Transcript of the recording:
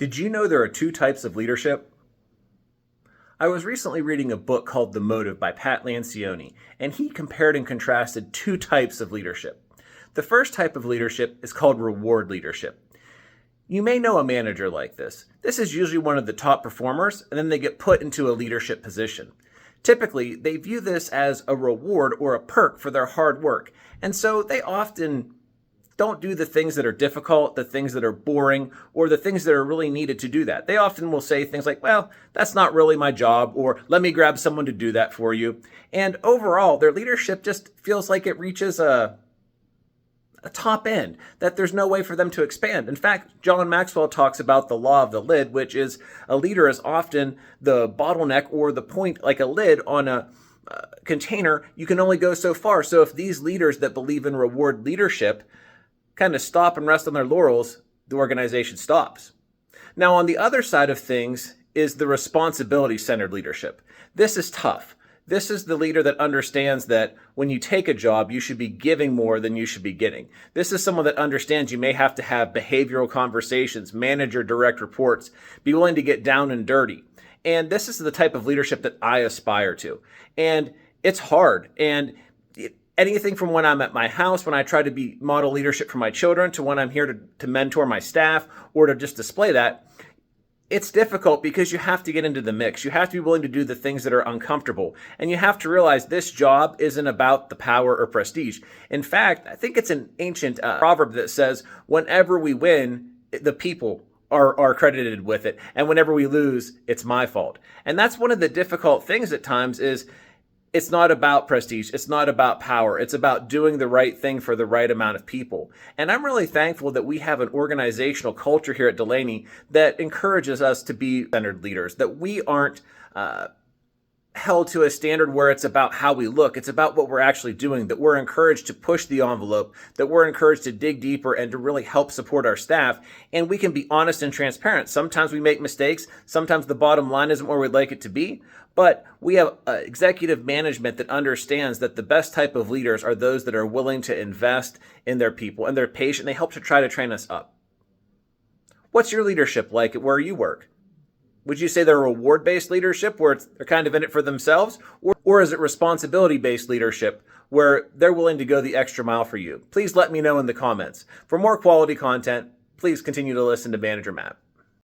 Did you know there are two types of leadership? I was recently reading a book called The Motive by Pat Lancioni, and he compared and contrasted two types of leadership. The first type of leadership is called reward leadership. You may know a manager like this. This is usually one of the top performers, and then they get put into a leadership position. Typically, they view this as a reward or a perk for their hard work, and so they often don't do the things that are difficult, the things that are boring, or the things that are really needed to do that. They often will say things like, well, that's not really my job, or let me grab someone to do that for you. And overall, their leadership just feels like it reaches a top end, that there's no way for them to expand. In fact, John Maxwell talks about the law of the lid, which is a leader is often the bottleneck or the point, like a lid on a container. You can only go so far. So if these leaders that believe in reward leadership kind of stop and rest on their laurels, the organization stops. Now, on the other side of things is the responsibility-centered leadership. This is tough. This is the leader that understands that when you take a job, you should be giving more than you should be getting. This is someone that understands you may have to have behavioral conversations, manage your direct reports, be willing to get down and dirty. And this is the type of leadership that I aspire to. And it's hard. And anything from when I'm at my house, when I try to be model leadership for my children, to when I'm here to mentor my staff or to just display that, it's difficult because you have to get into the mix. You have to be willing to do the things that are uncomfortable. And you have to realize this job isn't about the power or prestige. In fact, I think it's an ancient proverb that says, whenever we win, the people are credited with it. And whenever we lose, it's my fault. And that's one of the difficult things at times is it's not about prestige. It's not about power. It's about doing the right thing for the right amount of people. And I'm really thankful that we have an organizational culture here at Delaney that encourages us to be centered leaders, that we aren't held to a standard where it's about how we look. It's about what we're actually doing, that we're encouraged to push the envelope, that we're encouraged to dig deeper and to really help support our staff. And we can be honest and transparent. Sometimes we make mistakes. Sometimes the bottom line isn't where we'd like it to be. But we have executive management that understands that the best type of leaders are those that are willing to invest in their people and they're patient. They help to try to train us up. What's your leadership like at where you work? Would you say they're reward-based leadership where they're kind of in it for themselves? Or is it responsibility-based leadership where they're willing to go the extra mile for you? Please let me know in the comments. For more quality content, please continue to listen to Manager Matt.